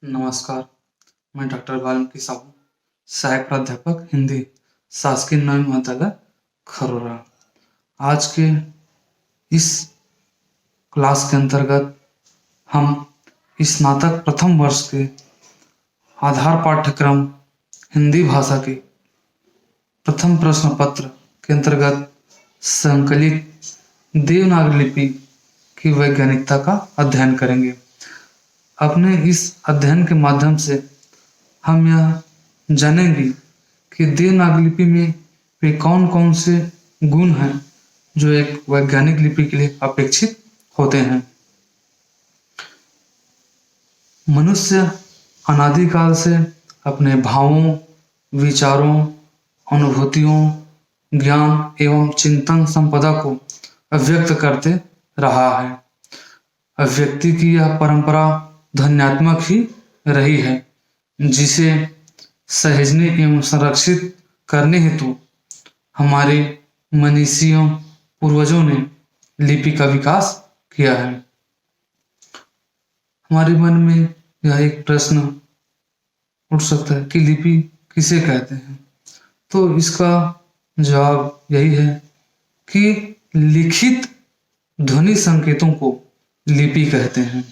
नमस्कार, मैं डॉक्टर वाल्मीकि साहू, सहायक प्राध्यापक हिंदी, शासकीय नवीन महाविद्यालय खरोरा। आज के इस क्लास के अंतर्गत हम स्नातक प्रथम वर्ष के आधार पाठ्यक्रम हिंदी भाषा के प्रथम प्रश्न पत्र के अंतर्गत संकलित देवनागरी लिपि की वैज्ञानिकता का अध्ययन करेंगे। अपने इस अध्ययन के माध्यम से हम यह जानेंगे कि देवनागरी लिपि में वे कौन कौन से गुण हैं जो एक वैज्ञानिक लिपि के लिए अपेक्षित होते हैं। मनुष्य अनादिकाल से अपने भावों, विचारों, अनुभूतियों, ज्ञान एवं चिंतन संपदा को अभिव्यक्त करते रहा है। अभिव्यक्ति की यह परंपरा ध्वन्यात्मक ही रही है, जिसे सहेजने एवं संरक्षित करने हेतु हमारे मनीषियों पूर्वजों ने लिपि का विकास किया है। हमारे मन में यह एक प्रश्न उठ सकता है कि लिपि किसे कहते हैं, तो इसका जवाब यही है कि लिखित ध्वनि संकेतों को लिपि कहते हैं।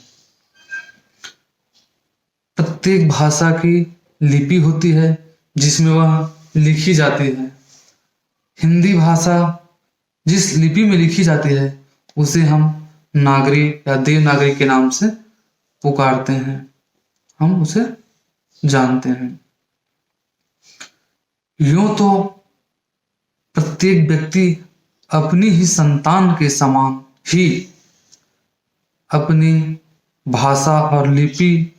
प्रत्येक भाषा की लिपि होती है जिसमें वह लिखी जाती है। हिंदी भाषा जिस लिपि में लिखी जाती है उसे हम नागरी या देवनागरी के नाम से पुकारते हैं, हम उसे जानते हैं। यूं तो प्रत्येक व्यक्ति अपनी ही संतान के समान ही अपनी भाषा और लिपि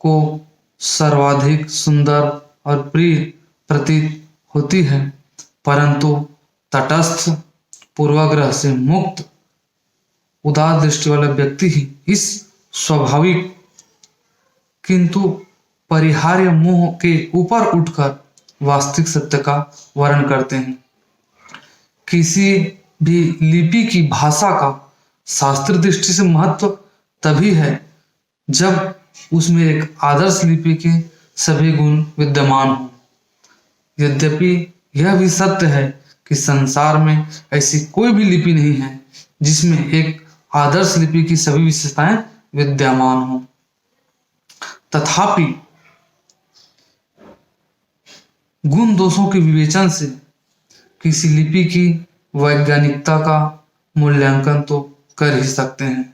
को सर्वाधिक सुंदर और प्रिय प्रतीत होती है, परंतु तटस्थ, पूर्वाग्रह से मुक्त, उदार दृष्टि वाला व्यक्ति ही इस स्वाभाविक किंतु परिहार्य मोह के ऊपर उठकर वास्तविक सत्य का वर्णन करते हैं। किसी भी लिपि की भाषा का शास्त्रीय दृष्टि से महत्व तभी है जब उसमें एक आदर्श लिपि के सभी गुण विद्यमान हों। यद्यपि यह भी सत्य है कि संसार में ऐसी कोई भी लिपि नहीं है जिसमें एक आदर्श लिपि की सभी विशेषताएं विद्यमान हों। तथापि गुण दोषों के विवेचन से किसी लिपि की वैज्ञानिकता का मूल्यांकन तो कर ही सकते हैं।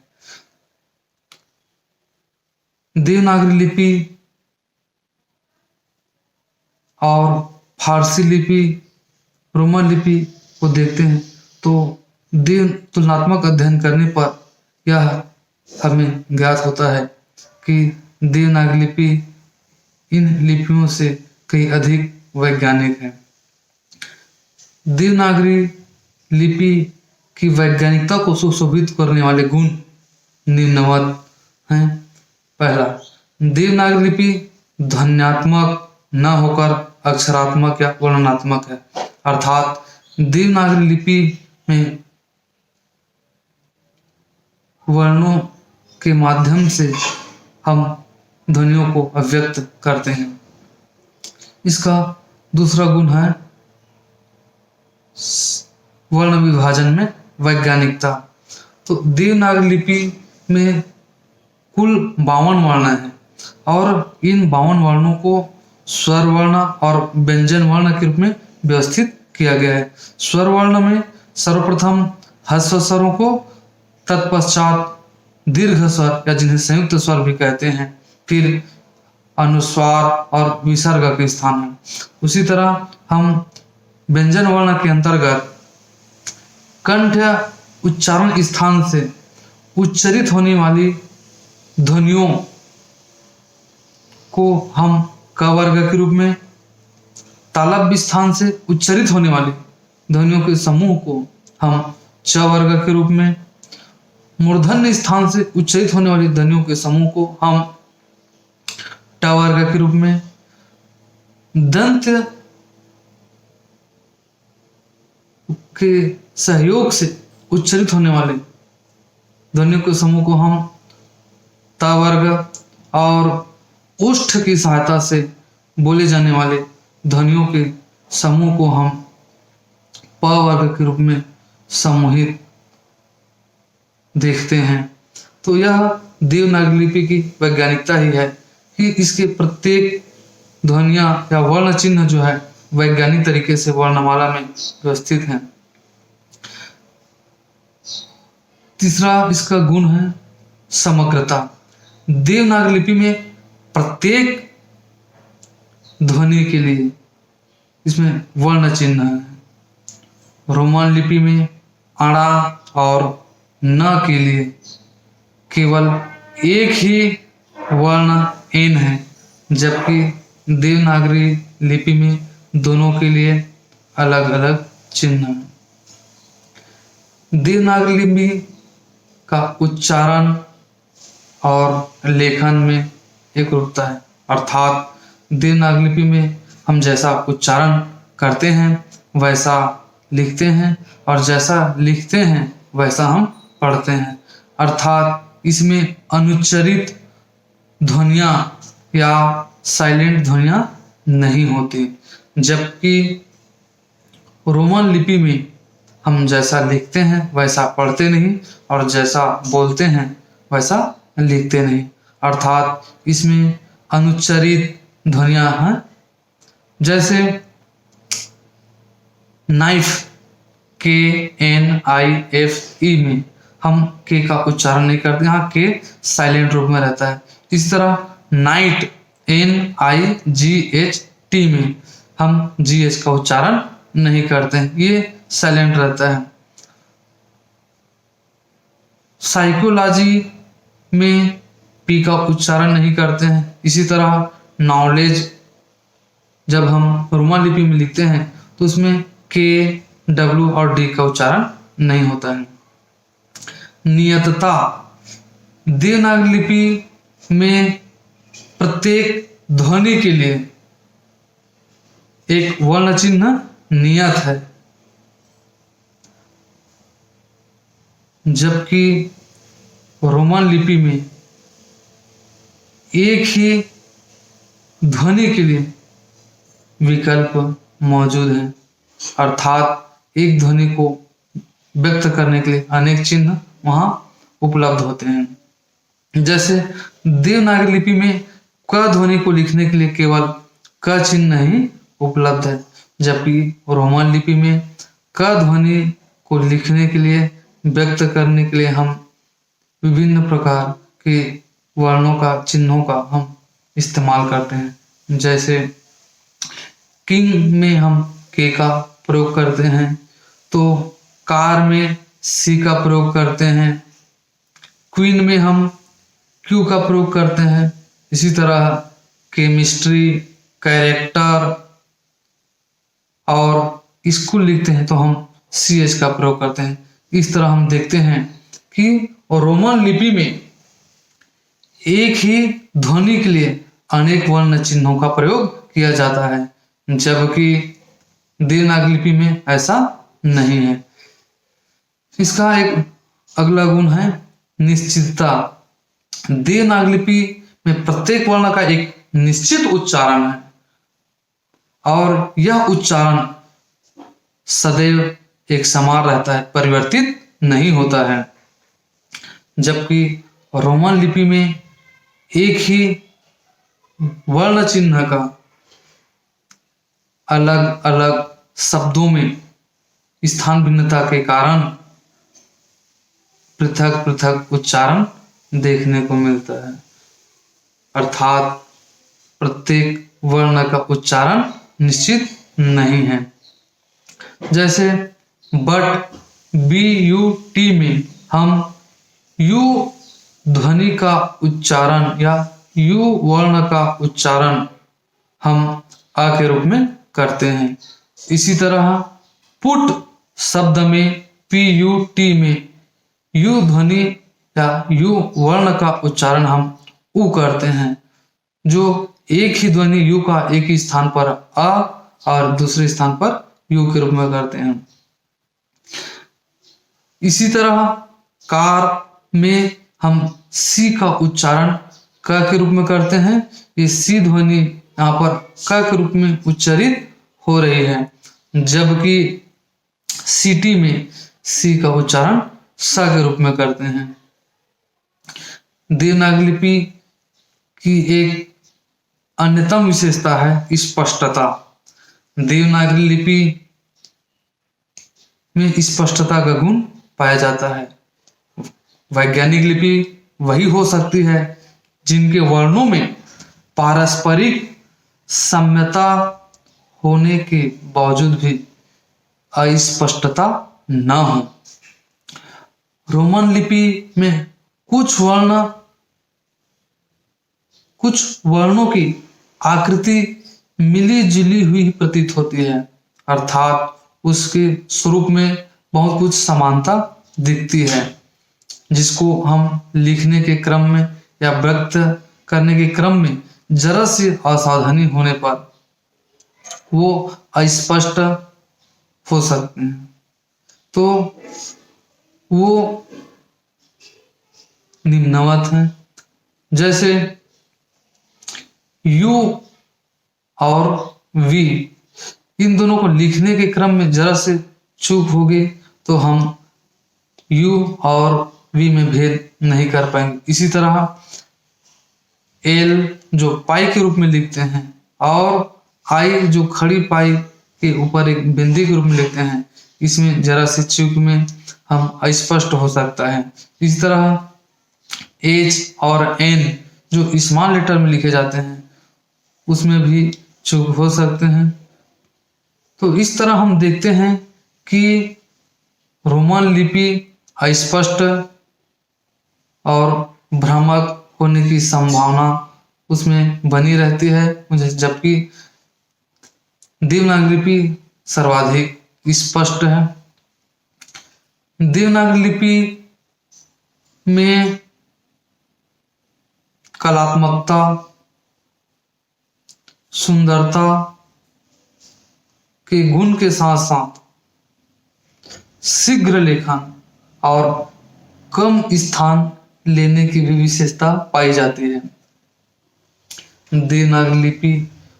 देवनागरी लिपि और फारसी लिपि, रोमन लिपि को देखते हैं तो तुलनात्मक अध्ययन करने पर यह हमें ज्ञात होता है कि देवनागरी लिपि इन लिपियों से कई अधिक वैज्ञानिक है। देवनागरी लिपि की वैज्ञानिकता को सुशोभित करने वाले गुण निम्नवत हैं। पहला, देवनागरी लिपि ध्वन्यात्मक न होकर अक्षरात्मक या वर्णनात्मक है, अर्थात देवनागरी लिपि में वर्णों के माध्यम से हम ध्वनियों को अभिव्यक्त करते हैं। इसका दूसरा गुण है वर्ण विभाजन में वैज्ञानिकता। तो देवनागरी लिपि में कुल 52 वर्ण हैं और इन 52 वर्णों को स्वर वर्ण और व्यंजन वर्ण के रूप में व्यवस्थित किया गया है। स्वर वर्ण में सर्वप्रथम ह्रस्व स्वरों को, तत्पश्चात दीर्घ स्वर या जिन्हें संयुक्त स्वर भी कहते हैं, फिर अनुस्वार और विसर्ग के स्थान है। उसी तरह हम व्यंजन वर्ण के अंतर्गत कंठ उच्चारण स्थान से उच्चरित होने वाली ध्वनियों को हम क वर्ग के रूप में, तालव्य स्थान से उच्चरित होने वाली ध्वनियों के समूह को हम च वर्ग के रूप में, मूर्धन्य स्थान से उच्चरित होने वाली ध्वनियों के समूह को हम ट वर्ग के रूप में, दंत के सहयोग से उच्चरित होने वाले ध्वनियों के समूह को हम त वर्ग और ओष्ठ की सहायता से बोले जाने वाले ध्वनियों के समूह को हम प वर्ग के रूप में समूहित देखते हैं। तो यह देवनागरी लिपि की वैज्ञानिकता ही है कि इसके प्रत्येक ध्वनियाँ या वर्ण चिन्ह जो है वैज्ञानिक तरीके से वर्णमाला में व्यवस्थित हैं। तीसरा इसका गुण है समग्रता। देवनागरी लिपि में प्रत्येक ध्वनि के लिए इसमें वर्ण चिन्ह है। रोमन लिपि में अणा और न के लिए केवल एक ही वर्ण एन है, जबकि देवनागरी लिपि में दोनों के लिए अलग अलग चिन्ह है। देवनागरी लिपि का उच्चारण और लेखन में एक रूपता है, अर्थात देवनागरी लिपि में हम जैसा उच्चारण करते हैं वैसा लिखते हैं और जैसा लिखते हैं वैसा हम पढ़ते हैं, अर्थात इसमें अनुच्चरित ध्वनियाँ या साइलेंट ध्वनियाँ नहीं होती। जबकि रोमन लिपि में हम जैसा लिखते हैं वैसा पढ़ते नहीं और जैसा बोलते हैं वैसा लिखते नहीं, अर्थात इसमें अनुच्चरित ध्वनियाँ हैं। जैसे नाइफ KNIFE में हम के का उच्चारण नहीं करते, यहाँ के साइलेंट रूप में रहता है। इस तरह नाइट NIGHT में हम GH का उच्चारण नहीं करते हैं, ये साइलेंट रहता है। साइकोलॉजी में P का उच्चारण नहीं करते हैं। इसी तरह नॉलेज जब हम रोमन लिपि में लिखते हैं तो उसमें K, W और D का उच्चारण नहीं होता है। नियतता। देवनागरी लिपि में प्रत्येक ध्वनि के लिए एक वर्ण चिन्ह नियत है, जबकि रोमन लिपि में एक ही ध्वनि के लिए विकल्प मौजूद है, अर्थात एक ध्वनि को व्यक्त करने के लिए अनेक चिन्ह वहां उपलब्ध होते हैं। जैसे देवनागरी लिपि में क ध्वनि को लिखने के लिए केवल क चिन्ह ही उपलब्ध है, जबकि रोमन लिपि में क ध्वनि को लिखने के लिए व्यक्त करने के लिए हम विभिन्न प्रकार के वर्णों का चिन्हों का हम इस्तेमाल करते हैं। जैसे किंग में हम के का प्रयोग करते हैं, तो कार में सी का प्रयोग करते हैं, क्वीन में हम क्यू का प्रयोग करते हैं। इसी तरह केमिस्ट्री, कैरेक्टर और स्कूल लिखते हैं तो हम CH का प्रयोग करते हैं। इस तरह हम देखते हैं कि रोमन लिपि में एक ही ध्वनि के लिए अनेक वर्ण चिन्हों का प्रयोग किया जाता है, जबकि देवनागरी लिपि में ऐसा नहीं है। इसका एक अगला गुण है निश्चितता। देवनागरी लिपि में प्रत्येक वर्ण का एक निश्चित उच्चारण है और यह उच्चारण सदैव एक समान रहता है, परिवर्तित नहीं होता है। जबकि रोमन लिपि में एक ही वर्ण चिन्ह का अलग अलग शब्दों में स्थान भिन्नता के कारण पृथक पृथक उच्चारण देखने को मिलता है, अर्थात प्रत्येक वर्ण का उच्चारण निश्चित नहीं है। जैसे बट BUT में हम U ध्वनि का उच्चारण या U वर्ण का उच्चारण हम आ के रूप में करते हैं। इसी तरह पुट शब्द में PUT में U ध्वनि या U वर्ण का उच्चारण हम उ करते हैं, जो एक ही ध्वनि U का एक ही स्थान पर अ और दूसरे स्थान पर U के रूप में करते हैं। इसी तरह कार में हम C का उच्चारण क के रूप में करते हैं, ये सी ध्वनि यहाँ पर क के रूप में उच्चारित हो रही है, जबकि सीटी में सी का उच्चारण स के रूप में करते हैं। देवनागरी लिपि की एक अन्यतम विशेषता है स्पष्टता। देवनागरी लिपि में स्पष्टता का गुण पाया जाता है। वैज्ञानिक लिपि वही हो सकती है जिनके वर्णों में पारस्परिक साम्यता होने के बावजूद भी अस्पष्टता न हो। रोमन लिपि में कुछ वर्णों की आकृति मिली जुली हुई प्रतीत होती है, अर्थात उसके स्वरूप में बहुत कुछ समानता दिखती है, जिसको हम लिखने के क्रम में या व्यक्त करने के क्रम में जरा सी असावधानी होने पर वो अस्पष्ट हो सकते हैं। तो वो निम्नवत हैं, जैसे यू और वी, इन दोनों को लिखने के क्रम में जरा से चूक होगी तो हम यू और वी में भेद नहीं कर पाएंगे। इसी तरह एल जो पाई के रूप में लिखते हैं और आई जो खड़ी पाई के ऊपर एक बिंदी के रूप में लिखते हैं, इसमें जरा सी चूक में हम अस्पष्ट हो सकता है। इस तरह एच और एन जो स्मॉल लेटर में लिखे जाते हैं उसमें भी चूक हो सकते हैं। तो इस तरह हम देखते हैं कि रोमन लिपि अस्पष्ट और भ्रामक होने की संभावना उसमें बनी रहती है, जबकि देवनागरी लिपि सर्वाधिक स्पष्ट है। देवनागरी लिपि में कलात्मकता, सुंदरता के गुण के साथ साथ शीघ्र लेखन और कम स्थान लेने की भी विशेषता पाई जाती है। देवनागरी लिपि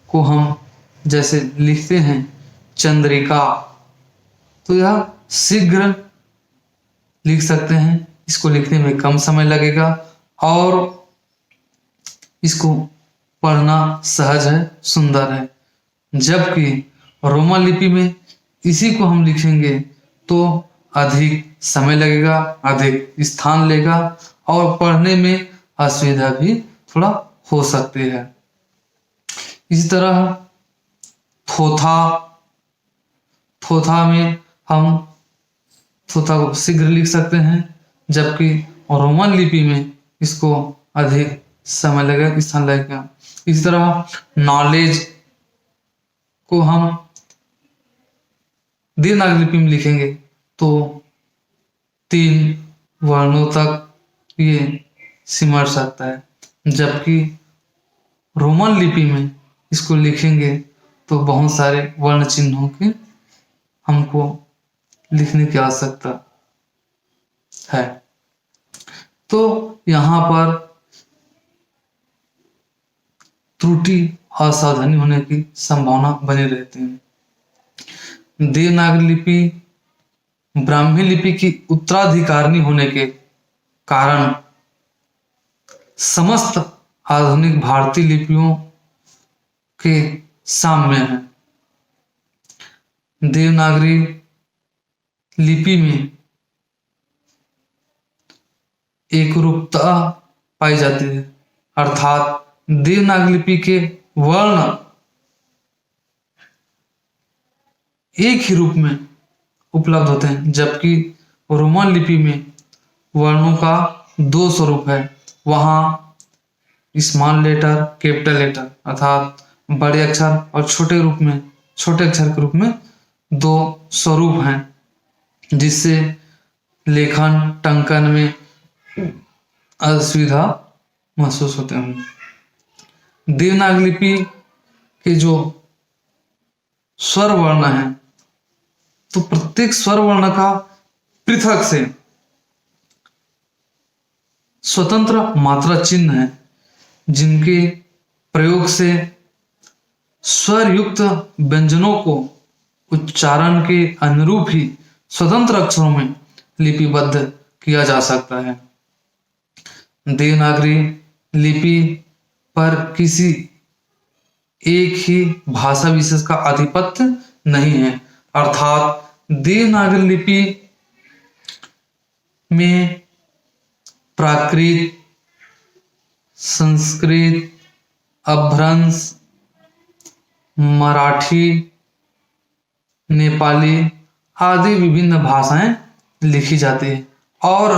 को हम जैसे लिखते हैं चंद्रिका, तो यह शीघ्र लिख सकते हैं, इसको लिखने में कम समय लगेगा और इसको पढ़ना सहज है, सुंदर है। जबकि रोमन लिपि में इसी को हम लिखेंगे तो अधिक समय लगेगा, अधिक स्थान लेगा और पढ़ने में असुविधा भी थोड़ा हो सकती है। इसी तरह थोथा में हम थोथा को शीघ्र लिख सकते हैं, जबकि रोमन लिपि में इसको अधिक समय लगेगा, स्थान लगेगा। इसी तरह नॉलेज को हम देवनागरी लिपि में लिखेंगे तो 3 वर्णों तक ये सिमट सकता है, जबकि रोमन लिपि में इसको लिखेंगे तो बहुत सारे वर्ण चिन्हों की हमको लिखने की आवश्यकता है। तो यहाँ पर त्रुटि असावधानी होने की संभावना बनी रहती है। देवनागरी लिपि ब्राह्मी लिपि की उत्तराधिकारिणी होने के कारण समस्त आधुनिक भारतीय लिपियों के साम्य है। देवनागरी लिपि में एकरूपता पाई जाती है, अर्थात देवनागरी लिपि के वर्ण एक ही रूप में उपलब्ध होते हैं, जबकि रोमन लिपि में वर्णों का 2 स्वरूप है। वहाँ स्मॉल लेटर, कैपिटल लेटर अर्थात बड़े अक्षर और छोटे अक्षर के रूप में 2 स्वरूप हैं, जिससे लेखन टंकन में असुविधा महसूस होते हैं। देवनागरी लिपि के जो स्वर वर्ण है, तो प्रत्येक स्वर वर्ण का पृथक से स्वतंत्र मात्रा चिन्ह है, जिनके प्रयोग से स्वर युक्त व्यंजनों को उच्चारण के अनुरूप ही स्वतंत्र अक्षरों में लिपिबद्ध किया जा सकता है। देवनागरी लिपि पर किसी एक ही भाषा विशेष का आधिपत्य नहीं है, अर्थात देवनागरी लिपि में प्राकृत, संस्कृत, अपभ्रंश, मराठी, नेपाली आदि विभिन्न भाषाएं लिखी जाती है और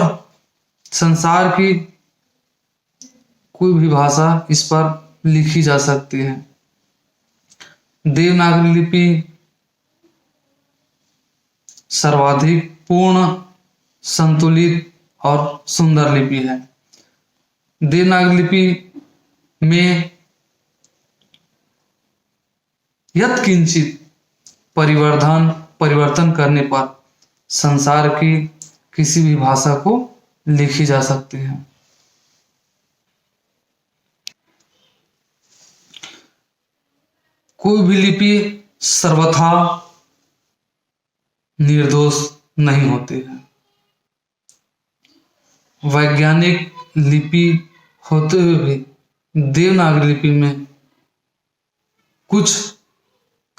संसार की कोई भी भाषा इस पर लिखी जा सकती है। देवनागरी लिपि सर्वाधिक पूर्ण, संतुलित और सुंदर लिपि है। देवनागरी लिपि में यत्किंचित परिवर्तन करने पर संसार की किसी भी भाषा को लिखी जा सकती है। कोई भी लिपि सर्वथा निर्दोष नहीं होती है। वैज्ञानिक लिपि होते हुए भी देवनागरी लिपि में कुछ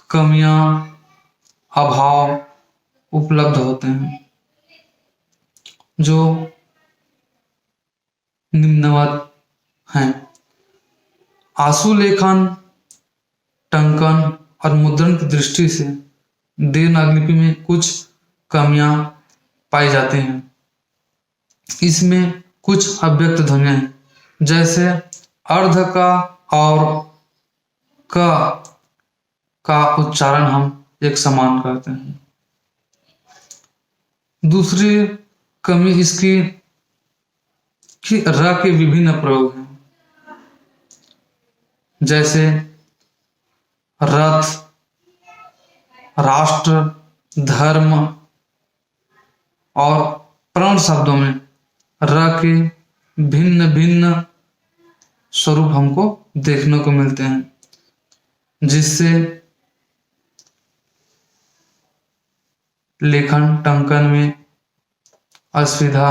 कमियां, अभाव उपलब्ध होते हैं जो निम्नवत हैं। आशुलेखन, टंकन और मुद्रण की दृष्टि से देवनागरी लिपि में कुछ कमियां पाई जाती हैं। इसमें कुछ अव्यक्त ध्वनियां हैं, जैसे अर्ध का और का उच्चारण हम एक समान करते हैं। दूसरी कमी इसकी कि र के विभिन्न प्रयोग हैं, जैसे रथ, राष्ट्र, धर्म और प्रण शब्दों में र के भिन्न भिन्न स्वरूप हमको देखने को मिलते हैं, जिससे लेखन टंकन में असुविधा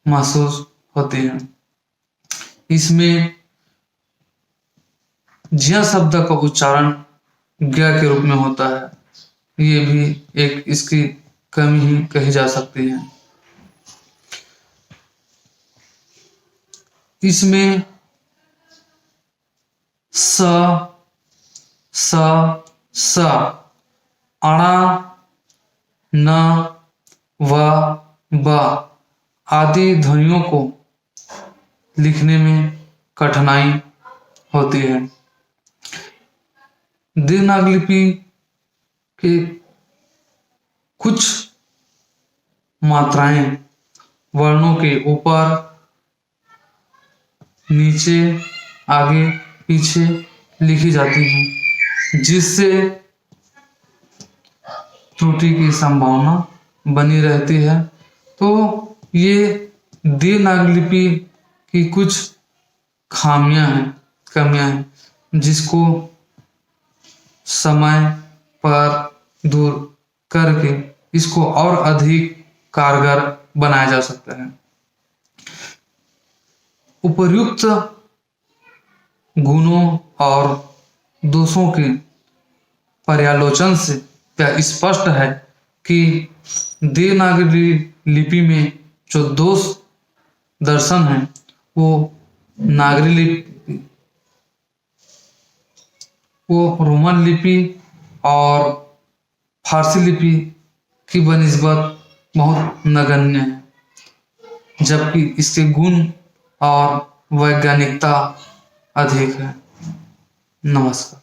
महसूस होती है। इसमें ज्या शब्द का उच्चारण ज्ञ के रूप में होता है, ये भी एक इसकी कमी ही कही जा सकती है। इसमें स, स, अणा, न, व, ब आदि ध्वनियों को लिखने में कठिनाई होती है। देवनागरी लिपि के कुछ मात्राएं वर्णों के ऊपर, नीचे, आगे, पीछे लिखी जाती हैं, जिससे त्रुटि की संभावना बनी रहती है। तो ये देवनागरी लिपि की कुछ खामियां हैं, कमियां हैं, जिसको समय पर दूर करके इसको और अधिक कारगर बनाया जा सकता है। उपर्युक्त गुणों और दोषों के पर्यालोचन से यह स्पष्ट है कि देवनागरी लिपि में जो दोष दर्शन है वो नागरी लिपि, वो रोमन लिपि और फारसी लिपि की बनिस्बत बहुत नगण्य है, जबकि इसके गुण और वैज्ञानिकता अधिक है। नमस्कार।